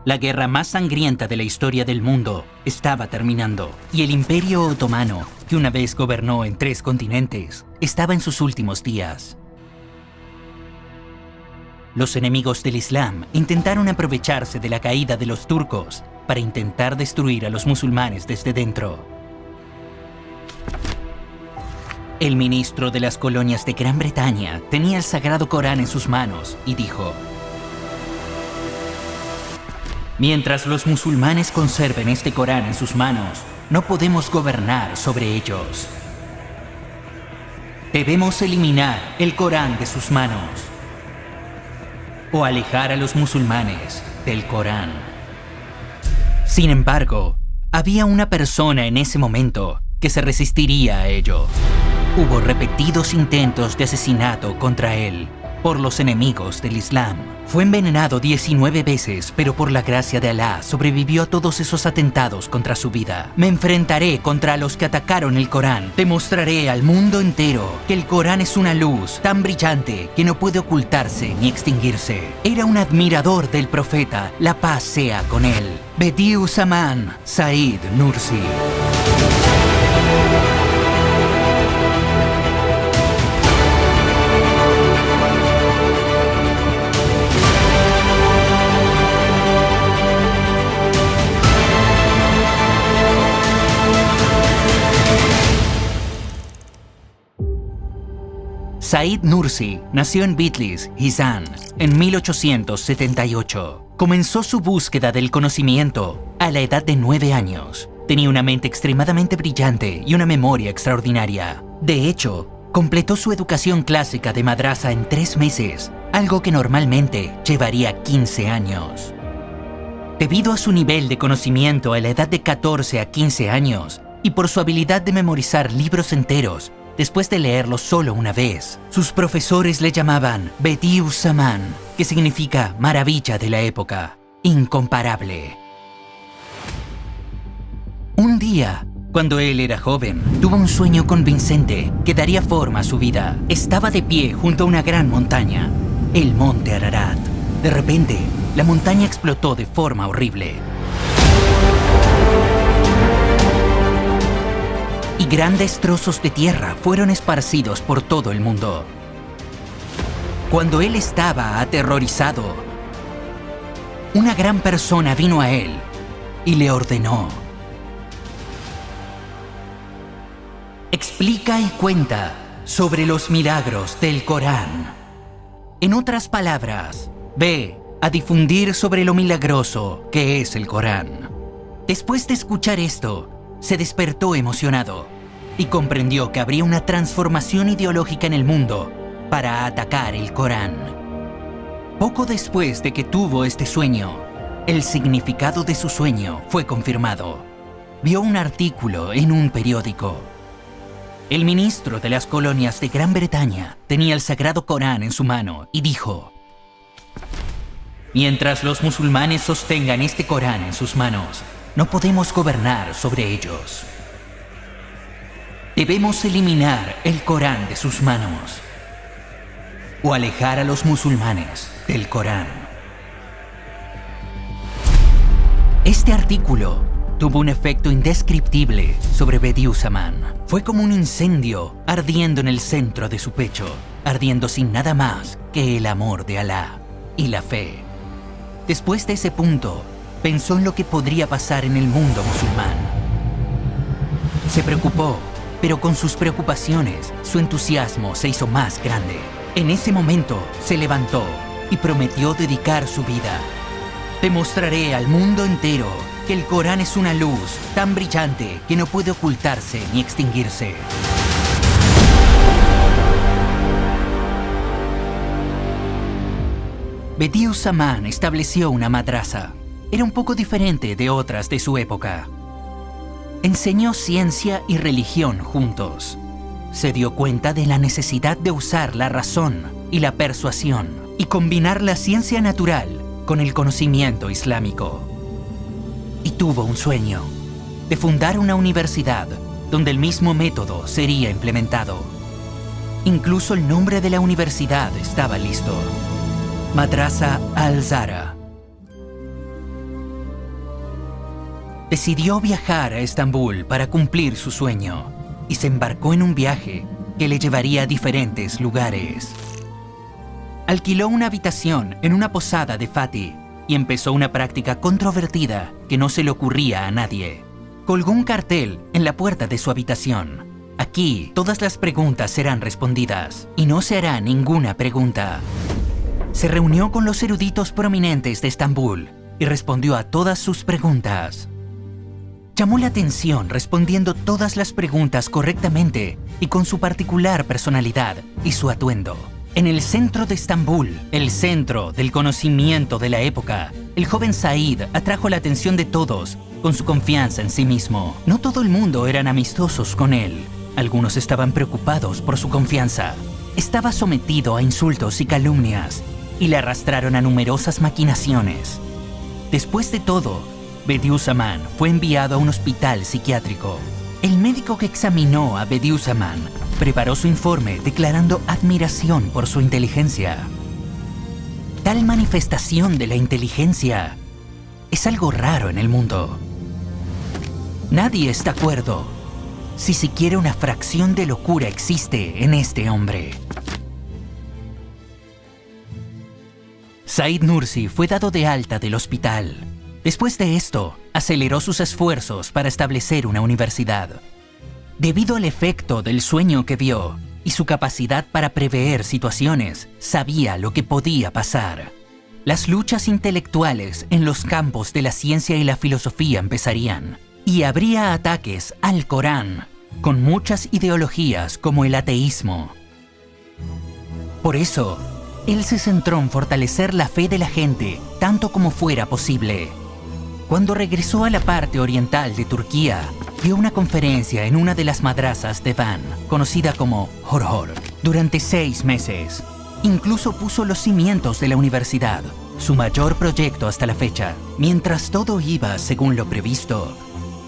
La guerra más sangrienta de la historia del mundo estaba terminando y el Imperio Otomano, que una vez gobernó en 3 continentes, estaba en sus últimos días. Los enemigos del Islam intentaron aprovecharse de la caída de los turcos para intentar destruir a los musulmanes desde dentro. El ministro de las colonias de Gran Bretaña tenía el Sagrado Corán en sus manos y dijo: mientras los musulmanes conserven este Corán en sus manos, no podemos gobernar sobre ellos. Debemos eliminar el Corán de sus manos o alejar a los musulmanes del Corán. Sin embargo, había una persona en ese momento que se resistiría a ello. Hubo repetidos intentos de asesinato contra él por los enemigos del Islam. Fue envenenado 19 veces, pero por la gracia de Alá sobrevivió a todos esos atentados contra su vida. Me enfrentaré contra los que atacaron el Corán. Demostraré al mundo entero que el Corán es una luz tan brillante que no puede ocultarse ni extinguirse. Era un admirador del profeta, la paz sea con él. Bediüzzaman Said Nursi. Said Nursi nació en Bitlis, Hizan, en 1878. Comenzó su búsqueda del conocimiento a la edad de 9 años. Tenía una mente extremadamente brillante y una memoria extraordinaria. De hecho, completó su educación clásica de madrasa en 3 meses, algo que normalmente llevaría 15 años. Debido a su nivel de conocimiento a la edad de 14 a 15 años y por su habilidad de memorizar libros enteros, después de leerlo solo una vez, sus profesores le llamaban Bediüzzaman, que significa maravilla de la época, incomparable. Un día, cuando él era joven, tuvo un sueño convincente que daría forma a su vida. Estaba de pie junto a una gran montaña, el monte Ararat. De repente, la montaña explotó de forma horrible. Y grandes trozos de tierra fueron esparcidos por todo el mundo. Cuando él estaba aterrorizado, una gran persona vino a él y le ordenó: explica y cuenta sobre los milagros del Corán. En otras palabras, ve a difundir sobre lo milagroso que es el Corán. Después de escuchar esto, se despertó emocionado y comprendió que habría una transformación ideológica en el mundo para atacar el Corán. Poco después de que tuvo este sueño, el significado de su sueño fue confirmado. Vio un artículo en un periódico. El ministro de las colonias de Gran Bretaña tenía el Sagrado Corán en su mano y dijo: mientras los musulmanes sostengan este Corán en sus manos, no podemos gobernar sobre ellos. Debemos eliminar el Corán de sus manos o alejar a los musulmanes del Corán. Este artículo tuvo un efecto indescriptible sobre Bediüzzaman. Fue como un incendio ardiendo en el centro de su pecho, ardiendo sin nada más que el amor de Alá y la fe. Después de ese punto, pensó en lo que podría pasar en el mundo musulmán. Se preocupó, pero con sus preocupaciones, su entusiasmo se hizo más grande. En ese momento, se levantó y prometió dedicar su vida. Demostraré al mundo entero que el Corán es una luz tan brillante que no puede ocultarse ni extinguirse. Bediüzzaman estableció una madrasa. Era un poco diferente de otras de su época. Enseñó ciencia y religión juntos. Se dio cuenta de la necesidad de usar la razón y la persuasión y combinar la ciencia natural con el conocimiento islámico. Y tuvo un sueño de fundar una universidad donde el mismo método sería implementado. Incluso el nombre de la universidad estaba listo: Madrasa Al-Zahra. decidió viajar a Estambul para cumplir su sueño y se embarcó en un viaje que le llevaría a diferentes lugares. Alquiló una habitación en una posada de Fatih y empezó una práctica controvertida que no se le ocurría a nadie. Colgó un cartel en la puerta de su habitación. Aquí todas las preguntas serán respondidas y no se hará ninguna pregunta. Se reunió con los eruditos prominentes de Estambul y respondió a todas sus preguntas. Llamó la atención respondiendo todas las preguntas correctamente y con su particular personalidad y su atuendo. En el centro de Estambul, el centro del conocimiento de la época, el joven Said atrajo la atención de todos con su confianza en sí mismo. No todo el mundo eran amistosos con él. Algunos estaban preocupados por su confianza. Estaba sometido a insultos y calumnias y le arrastraron a numerosas maquinaciones. Después de todo, Bediüzzaman fue enviado a un hospital psiquiátrico. El médico que examinó a Bediüzzaman preparó su informe declarando admiración por su inteligencia. Tal manifestación de la inteligencia es algo raro en el mundo. Nadie está de acuerdo si siquiera una fracción de locura existe en este hombre. Said Nursi fue dado de alta del hospital. Después de esto, aceleró sus esfuerzos para establecer una universidad. Debido al efecto del sueño que vio y su capacidad para prever situaciones, sabía lo que podía pasar. Las luchas intelectuales en los campos de la ciencia y la filosofía empezarían, y habría ataques al Corán, con muchas ideologías como el ateísmo. Por eso, él se centró en fortalecer la fe de la gente tanto como fuera posible. Cuando regresó a la parte oriental de Turquía, dio una conferencia en una de las madrasas de Van, conocida como Horhor, durante 6 meses. Incluso puso los cimientos de la universidad, su mayor proyecto hasta la fecha. Mientras todo iba según lo previsto,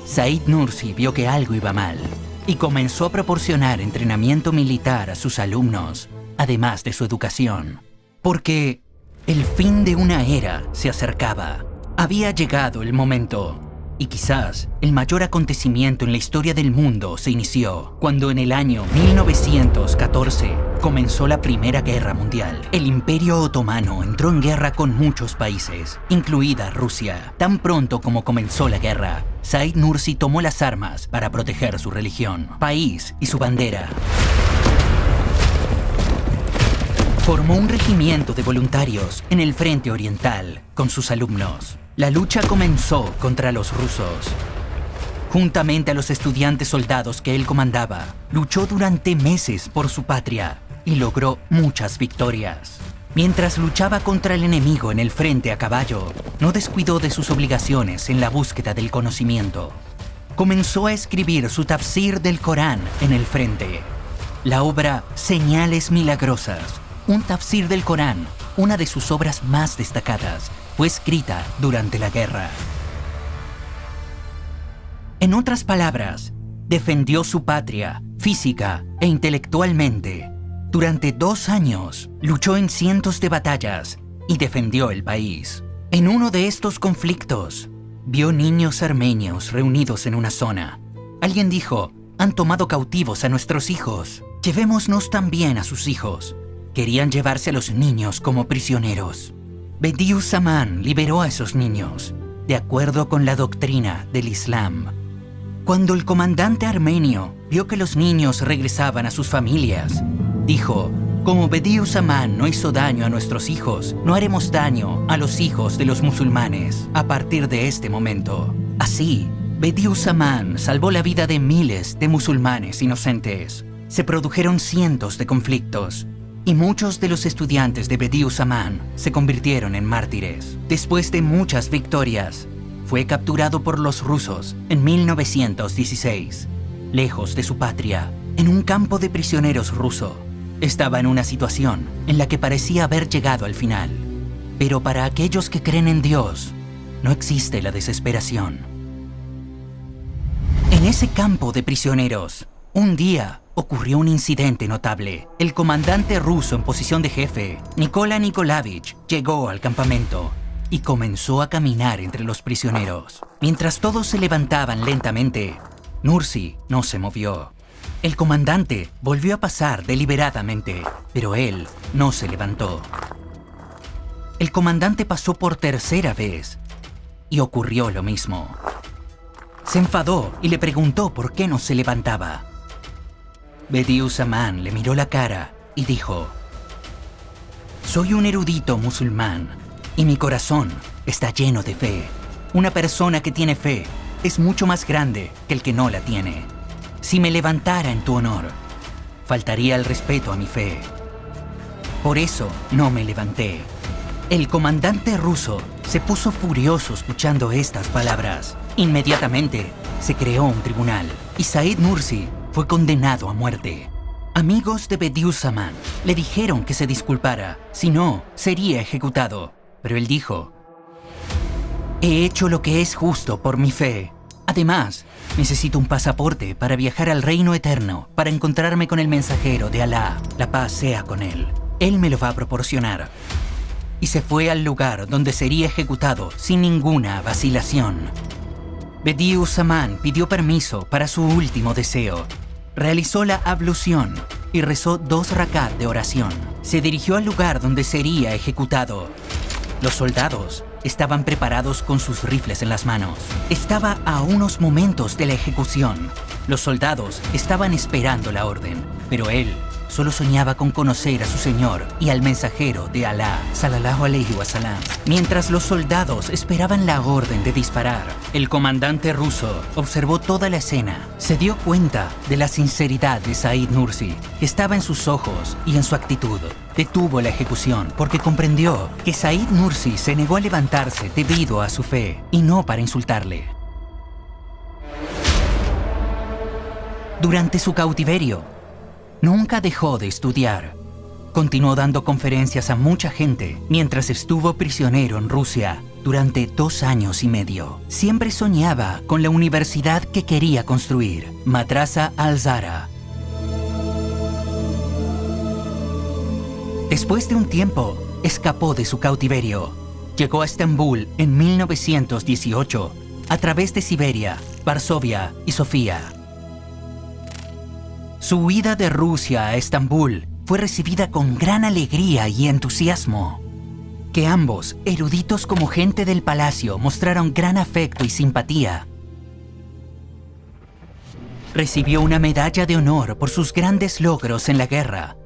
Said Nursi vio que algo iba mal y comenzó a proporcionar entrenamiento militar a sus alumnos, además de su educación. Porque el fin de una era se acercaba. Había llegado el momento, y quizás el mayor acontecimiento en la historia del mundo se inició cuando en el año 1914 comenzó la Primera Guerra Mundial. El Imperio Otomano entró en guerra con muchos países, incluida Rusia. Tan pronto como comenzó la guerra, Said Nursi tomó las armas para proteger su religión, país y su bandera. Formó un regimiento de voluntarios en el frente oriental con sus alumnos. La lucha comenzó contra los rusos. Juntamente a los estudiantes soldados que él comandaba, luchó durante meses por su patria y logró muchas victorias. Mientras luchaba contra el enemigo en el frente a caballo, no descuidó de sus obligaciones en la búsqueda del conocimiento. Comenzó a escribir su tafsir del Corán en el frente. La obra Señales Milagrosas, un tafsir del Corán, una de sus obras más destacadas, fue escrita durante la guerra. En otras palabras, defendió su patria física e intelectualmente. Durante 2 años, luchó en cientos de batallas y defendió el país. En uno de estos conflictos, vio niños armenios reunidos en una zona. Alguien dijo: «Han tomado cautivos a nuestros hijos. Llevémonos también a sus hijos». Querían llevarse a los niños como prisioneros. Bediüzzaman liberó a esos niños, de acuerdo con la doctrina del Islam. Cuando el comandante armenio vio que los niños regresaban a sus familias, dijo: «Como Bediüzzaman no hizo daño a nuestros hijos, no haremos daño a los hijos de los musulmanes a partir de este momento». Así, Bediüzzaman salvó la vida de miles de musulmanes inocentes. Se produjeron cientos de conflictos, y muchos de los estudiantes de Bediüzzaman se convirtieron en mártires. Después de muchas victorias, fue capturado por los rusos en 1916, lejos de su patria, en un campo de prisioneros ruso. Estaba en una situación en la que parecía haber llegado al final. Pero para aquellos que creen en Dios, no existe la desesperación. En ese campo de prisioneros, un día ocurrió un incidente notable. El comandante ruso en posición de jefe, Nikola Nikolaevich, llegó al campamento y comenzó a caminar entre los prisioneros. Mientras todos se levantaban lentamente, Nursi no se movió. El comandante volvió a pasar deliberadamente, pero él no se levantó. El comandante pasó por tercera vez y ocurrió lo mismo. Se enfadó y le preguntó por qué no se levantaba. Bediüzzaman le miró la cara y dijo: «Soy un erudito musulmán y mi corazón está lleno de fe. Una persona que tiene fe es mucho más grande que el que no la tiene. Si me levantara en tu honor, faltaría el respeto a mi fe. Por eso no me levanté». El comandante ruso se puso furioso escuchando estas palabras. Inmediatamente se creó un tribunal y Said Nursi fue condenado a muerte. Amigos de Bediüzzaman le dijeron que se disculpara, si no, sería ejecutado. Pero él dijo: «He hecho lo que es justo por mi fe. Además, necesito un pasaporte para viajar al reino eterno, para encontrarme con el mensajero de Alá. La paz sea con él. Él me lo va a proporcionar». Y se fue al lugar donde sería ejecutado sin ninguna vacilación. Bediüzzaman pidió permiso para su último deseo. Realizó la ablución y rezó 2 rakат de oración. Se dirigió al lugar donde sería ejecutado. Los soldados estaban preparados con sus rifles en las manos. Estaba a unos momentos de la ejecución. Los soldados estaban esperando la orden, pero él solo soñaba con conocer a su Señor y al mensajero de Alá, sallallahu alaihi wasallam. Mientras los soldados esperaban la orden de disparar, el comandante ruso observó toda la escena. Se dio cuenta de la sinceridad de Said Nursi, que estaba en sus ojos y en su actitud. Detuvo la ejecución porque comprendió que Said Nursi se negó a levantarse debido a su fe y no para insultarle. Durante su cautiverio, nunca dejó de estudiar. Continuó dando conferencias a mucha gente mientras estuvo prisionero en Rusia durante 2 años y medio. Siempre soñaba con la universidad que quería construir, Madrasa al-Zahra. Después de un tiempo, escapó de su cautiverio. Llegó a Estambul en 1918 a través de Siberia, Varsovia y Sofía. Su huida de Rusia a Estambul fue recibida con gran alegría y entusiasmo. Que ambos, eruditos como gente del palacio, mostraron gran afecto y simpatía. Recibió una medalla de honor por sus grandes logros en la guerra.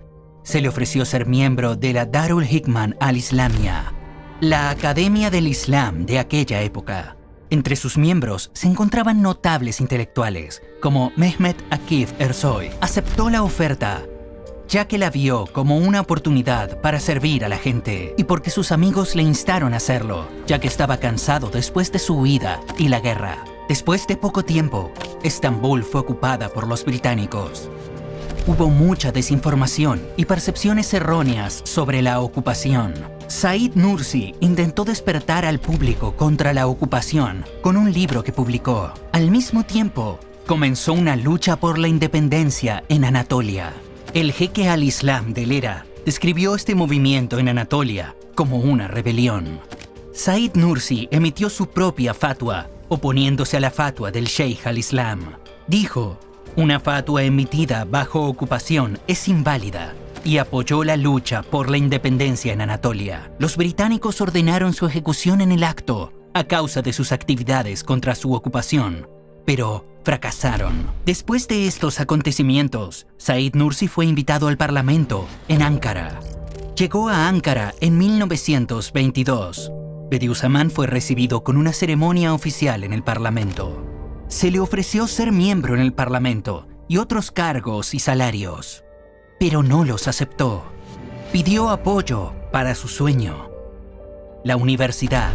Se le ofreció ser miembro de la Darul Hikman al-Islamia, la Academia del Islam de aquella época. Entre sus miembros se encontraban notables intelectuales, como Mehmet Akif Ersoy. Aceptó la oferta, ya que la vio como una oportunidad para servir a la gente y porque sus amigos le instaron a hacerlo, ya que estaba cansado después de su huida y la guerra. Después de poco tiempo, Estambul fue ocupada por los británicos. Hubo mucha desinformación y percepciones erróneas sobre la ocupación. Said Nursi intentó despertar al público contra la ocupación con un libro que publicó. Al mismo tiempo, comenzó una lucha por la independencia en Anatolia. El jeque al-Islam del ERA describió este movimiento en Anatolia como una rebelión. Said Nursi emitió su propia fatwa, oponiéndose a la fatwa del Sheikh al-Islam. Dijo: «Una fatwa emitida bajo ocupación es inválida», y apoyó la lucha por la independencia en Anatolia. Los británicos ordenaron su ejecución en el acto a causa de sus actividades contra su ocupación, pero fracasaron. Después de estos acontecimientos, Said Nursi fue invitado al Parlamento en Ankara. Llegó a Ankara en 1922. Bediüzzaman fue recibido con una ceremonia oficial en el Parlamento. Se le ofreció ser miembro en el Parlamento y otros cargos y salarios, pero no los aceptó. Pidió apoyo para su sueño, la universidad.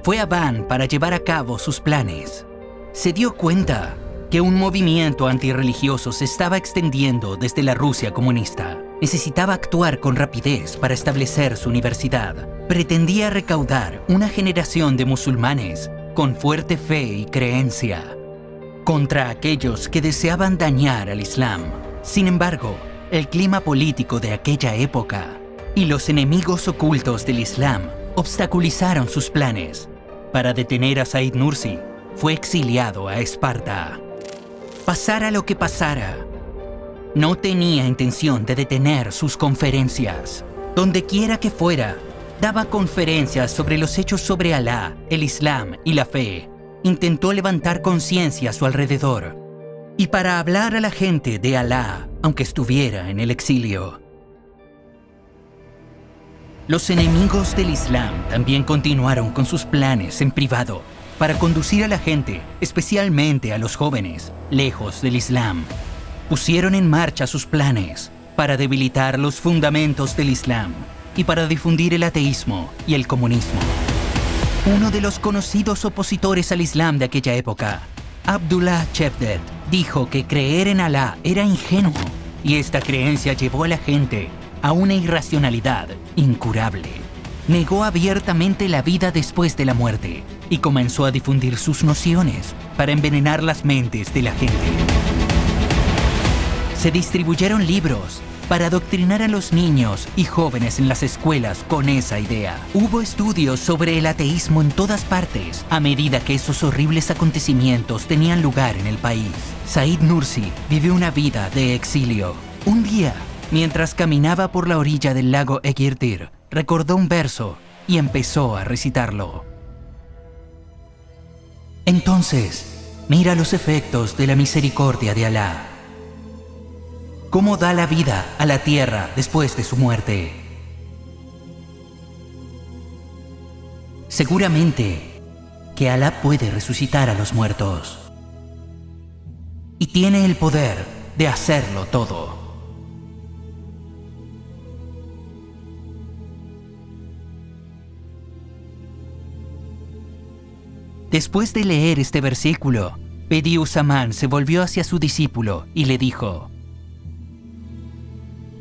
Fue a Van para llevar a cabo sus planes. Se dio cuenta que un movimiento antirreligioso se estaba extendiendo desde la Rusia comunista. Necesitaba actuar con rapidez para establecer su universidad. Pretendía recaudar una generación de musulmanes con fuerte fe y creencia contra aquellos que deseaban dañar al Islam. Sin embargo, el clima político de aquella época y los enemigos ocultos del Islam obstaculizaron sus planes. Para detener a Said Nursi, fue exiliado a Esparta. Pasara lo que pasara, no tenía intención de detener sus conferencias. Donde quiera que fuera, daba conferencias sobre los hechos sobre Alá, el Islam y la fe. Intentó levantar conciencia a su alrededor y para hablar a la gente de Alá, aunque estuviera en el exilio. Los enemigos del Islam también continuaron con sus planes en privado para conducir a la gente, especialmente a los jóvenes, lejos del Islam. Pusieron en marcha sus planes para debilitar los fundamentos del Islam y para difundir el ateísmo y el comunismo. Uno de los conocidos opositores al Islam de aquella época, Abdullah Cevdet, dijo que creer en Alá era ingenuo y esta creencia llevó a la gente a una irracionalidad incurable. Negó abiertamente la vida después de la muerte y comenzó a difundir sus nociones para envenenar las mentes de la gente. Se distribuyeron libros para adoctrinar a los niños y jóvenes en las escuelas con esa idea. Hubo estudios sobre el ateísmo en todas partes a medida que esos horribles acontecimientos tenían lugar en el país. Said Nursi vivió una vida de exilio. Un día, mientras caminaba por la orilla del lago Egirtir, recordó un verso y empezó a recitarlo. Entonces, mira los efectos de la misericordia de Alá. Cómo da la vida a la tierra después de su muerte. Seguramente que Alá puede resucitar a los muertos y tiene el poder de hacerlo todo. Después de leer este versículo, Bediüz Zamán se volvió hacia su discípulo y le dijo: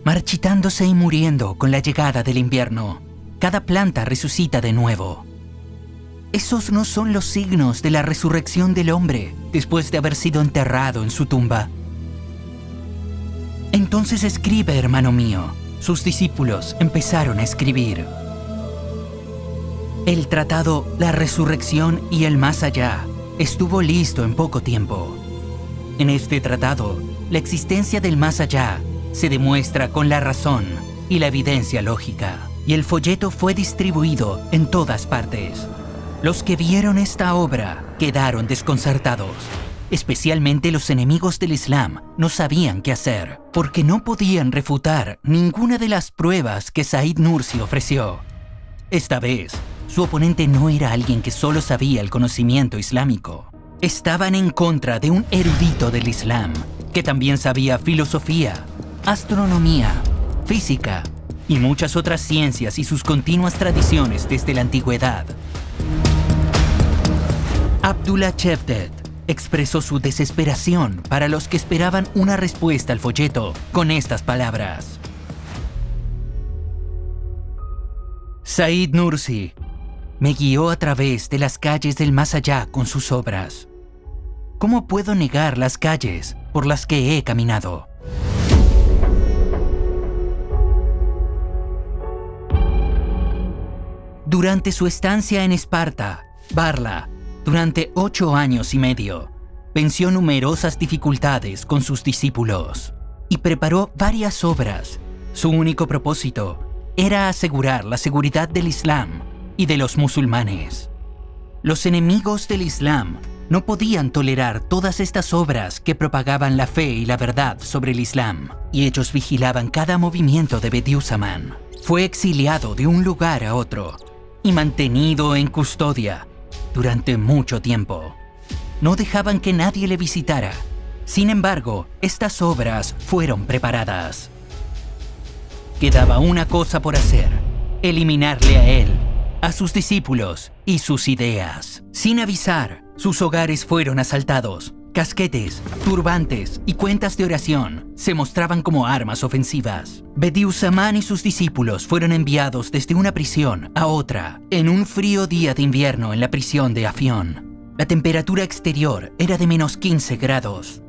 marchitándose y muriendo con la llegada del invierno, cada planta resucita de nuevo. ¿Esos no son los signos de la resurrección del hombre después de haber sido enterrado en su tumba? Entonces escribe, hermano mío. Sus discípulos empezaron a escribir. El tratado La Resurrección y el Más Allá estuvo listo en poco tiempo. En este tratado, la existencia del Más Allá se demuestra con la razón y la evidencia lógica, y el folleto fue distribuido en todas partes. Los que vieron esta obra quedaron desconcertados. Especialmente los enemigos del Islam no sabían qué hacer, porque no podían refutar ninguna de las pruebas que Said Nursi ofreció. Esta vez, su oponente no era alguien que solo sabía el conocimiento islámico. Estaban en contra de un erudito del Islam, que también sabía filosofía, astronomía, física y muchas otras ciencias y sus continuas tradiciones desde la antigüedad. Abdullah Cevdet expresó su desesperación para los que esperaban una respuesta al folleto con estas palabras: Said Nursi me guió a través de las calles del más allá con sus obras. ¿Cómo puedo negar las calles por las que he caminado? Durante su estancia en Esparta, Barla, durante 8 años y medio, venció numerosas dificultades con sus discípulos y preparó varias obras. Su único propósito era asegurar la seguridad del Islam y de los musulmanes. Los enemigos del Islam no podían tolerar todas estas obras que propagaban la fe y la verdad sobre el Islam, y ellos vigilaban cada movimiento de Bediüz Zamán. Fue exiliado de un lugar a otro y mantenido en custodia durante mucho tiempo. No dejaban que nadie le visitara. Sin embargo, estas obras fueron preparadas. Quedaba una cosa por hacer: eliminarle a él, a sus discípulos y sus ideas. Sin avisar, sus hogares fueron asaltados. Casquetes, turbantes y cuentas de oración se mostraban como armas ofensivas. Bediüz Zamán y sus discípulos fueron enviados desde una prisión a otra en un frío día de invierno en la prisión de Afión. La temperatura exterior era de -15 grados.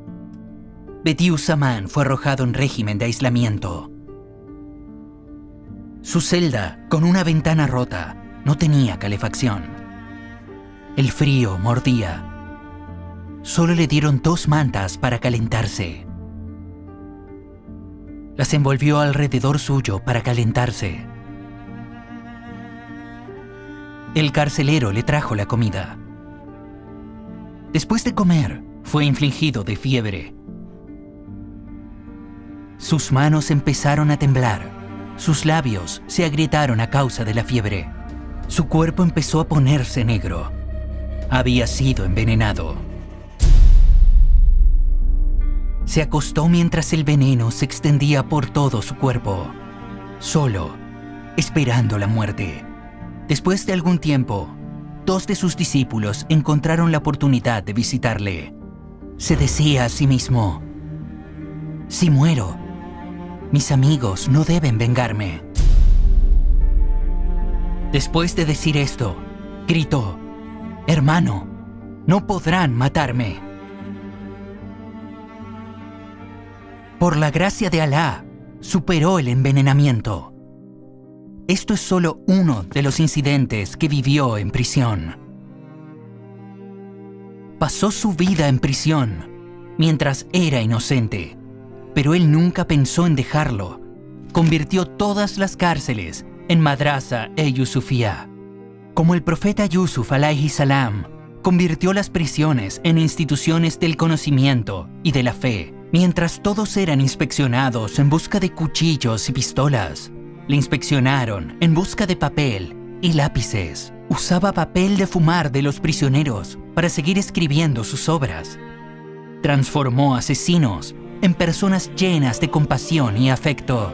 Bediüz Zamán fue arrojado en régimen de aislamiento. Su celda, con una ventana rota, no tenía calefacción. El frío mordía solo le dieron 2 mantas para calentarse. Las envolvió alrededor suyo para calentarse. El carcelero le trajo la comida. Después de comer, fue infligido de fiebre. Sus manos empezaron a temblar. Sus labios se agrietaron a causa de la fiebre. Su cuerpo empezó a ponerse negro. Había sido envenenado. Se acostó mientras el veneno se extendía por todo su cuerpo, solo, esperando la muerte. Después de algún tiempo, 2 de sus discípulos encontraron la oportunidad de visitarle. Se decía a sí mismo: si muero, mis amigos no deben vengarme. Después de decir esto, gritó: hermano, no podrán matarme. Por la gracia de Alá, superó el envenenamiento. Esto es solo uno de los incidentes que vivió en prisión. Pasó su vida en prisión mientras era inocente, pero él nunca pensó en dejarlo. Convirtió todas las cárceles en madrasa e Yusufía. Como el profeta Yusuf alayhi salam, convirtió las prisiones en instituciones del conocimiento y de la fe. Mientras todos eran inspeccionados en busca de cuchillos y pistolas, le inspeccionaron en busca de papel y lápices. Usaba papel de fumar de los prisioneros para seguir escribiendo sus obras. Transformó asesinos en personas llenas de compasión y afecto.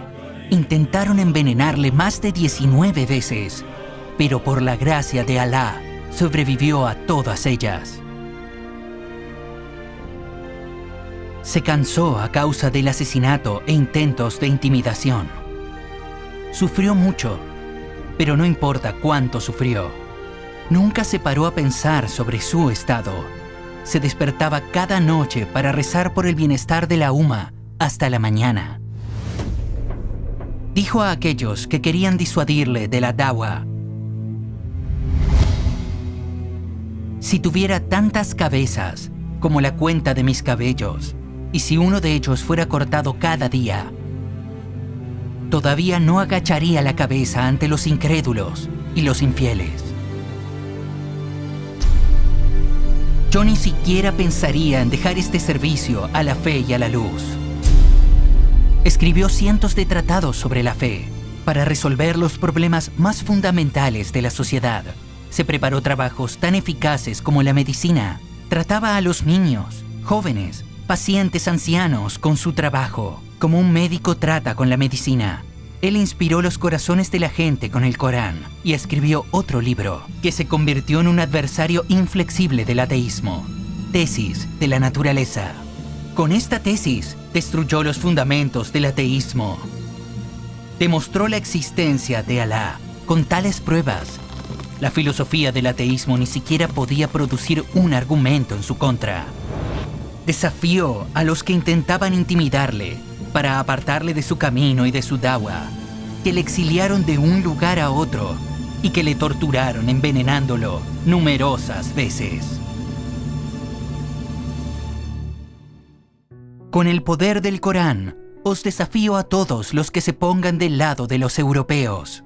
Intentaron envenenarle más de 19 veces, pero por la gracia de Alá, sobrevivió a todas ellas. Se cansó a causa del asesinato e intentos de intimidación. Sufrió mucho, pero no importa cuánto sufrió. Nunca se paró a pensar sobre su estado. Se despertaba cada noche para rezar por el bienestar de la umma hasta la mañana. Dijo a aquellos que querían disuadirle de la dawa: si tuviera tantas cabezas como la cuenta de mis cabellos, y si uno de ellos fuera cortado cada día, todavía no agacharía la cabeza ante los incrédulos y los infieles. Yo ni siquiera pensaría en dejar este servicio a la fe y a la luz. Escribió cientos de tratados sobre la fe para resolver los problemas más fundamentales de la sociedad. Se preparó trabajos tan eficaces como la medicina. Trataba a los niños, jóvenes, pacientes ancianos con su trabajo, como un médico trata con la medicina. Él inspiró los corazones de la gente con el Corán y escribió otro libro que se convirtió en un adversario inflexible del ateísmo, Tesis de la Naturaleza. Con esta tesis destruyó los fundamentos del ateísmo. Demostró la existencia de Alá con tales pruebas. La filosofía del ateísmo ni siquiera podía producir un argumento en su contra. Desafió a los que intentaban intimidarle para apartarle de su camino y de su dawa, que le exiliaron de un lugar a otro y que le torturaron envenenándolo numerosas veces. Con el poder del Corán, os desafío a todos los que se pongan del lado de los europeos.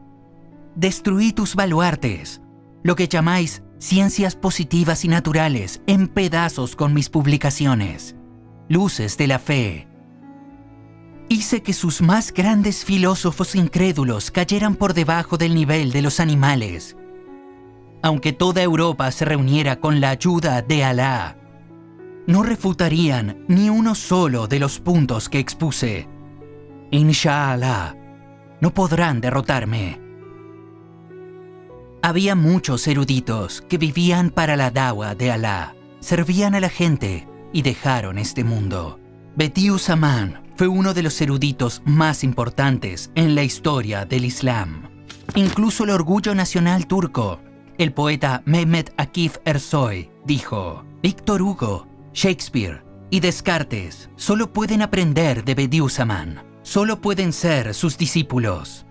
Destruí tus baluartes, lo que llamáis ciencias positivas y naturales, en pedazos con mis publicaciones, luces de la fe. Hice que sus más grandes filósofos incrédulos cayeran por debajo del nivel de los animales. Aunque toda Europa se reuniera con la ayuda de Alá, no refutarían ni uno solo de los puntos que expuse. Insha'Allah, no podrán derrotarme. Había muchos eruditos que vivían para la dawa de Alá, servían a la gente y dejaron este mundo. Bediüzzaman fue uno de los eruditos más importantes en la historia del Islam. Incluso el orgullo nacional turco, el poeta Mehmet Akif Ersoy, dijo: Víctor Hugo, Shakespeare y Descartes solo pueden aprender de Bediüzzaman, solo pueden ser sus discípulos.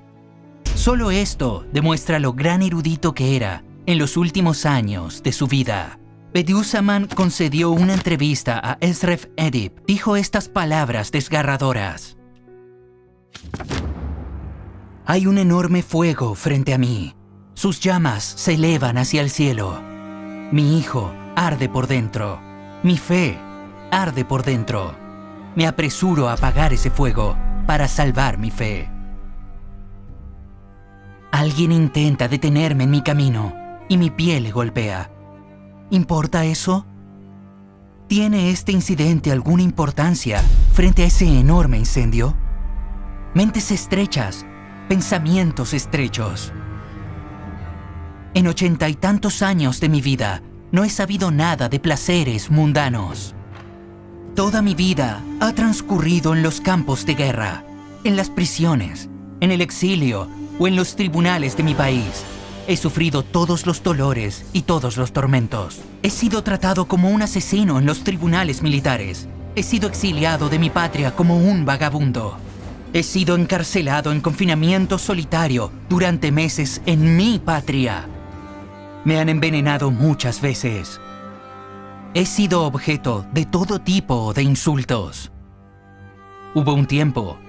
Solo esto demuestra lo gran erudito que era en los últimos años de su vida. Bediüzzaman concedió una entrevista a Esref Edip. Dijo estas palabras desgarradoras: hay un enorme fuego frente a mí. Sus llamas se elevan hacia el cielo. Mi hijo arde por dentro. Mi fe arde por dentro. Me apresuro a apagar ese fuego para salvar mi fe. Alguien intenta detenerme en mi camino y mi pie le golpea. ¿Importa eso? ¿Tiene este incidente alguna importancia frente a ese enorme incendio? Mentes estrechas, pensamientos estrechos. En 80 y tantos años de mi vida, no he sabido nada de placeres mundanos. Toda mi vida ha transcurrido en los campos de guerra, en las prisiones, en el exilio o en los tribunales de mi país. He sufrido todos los dolores y todos los tormentos. He sido tratado como un asesino en los tribunales militares. He sido exiliado de mi patria como un vagabundo. He sido encarcelado en confinamiento solitario durante meses en mi patria. Me han envenenado muchas veces. He sido objeto de todo tipo de insultos. Hubo un tiempo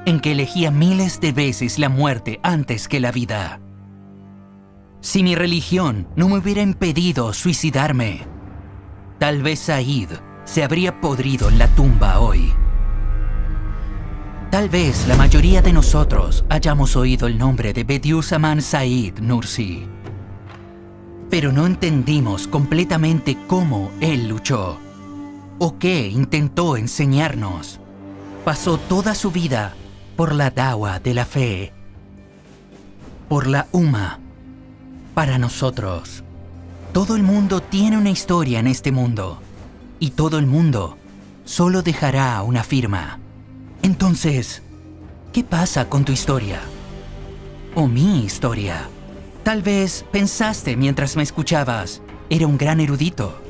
en que elegía miles de veces la muerte antes que la vida. Si mi religión no me hubiera impedido suicidarme, tal vez Said se habría podrido en la tumba hoy. Tal vez la mayoría de nosotros hayamos oído el nombre de Bediüzzaman Said Nursi, pero no entendimos completamente cómo él luchó o qué intentó enseñarnos. Pasó toda su vida por la dawa de la fe, por la Ummah. Para nosotros, todo el mundo tiene una historia en este mundo, y todo el mundo solo dejará una firma. Entonces, ¿qué pasa con tu historia? ¿O mi historia? Tal vez pensaste mientras me escuchabas, era un gran erudito.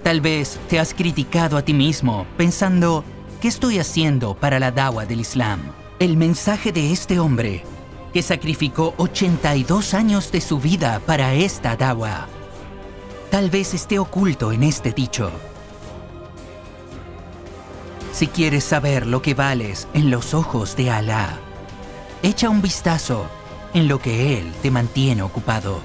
Tal vez te has criticado a ti mismo pensando, ¿qué estoy haciendo para la dawa del Islam? El mensaje de este hombre que sacrificó 82 años de su vida para esta dawa, tal vez esté oculto en este dicho. Si quieres saber lo que vales en los ojos de Alá, echa un vistazo en lo que Él te mantiene ocupado.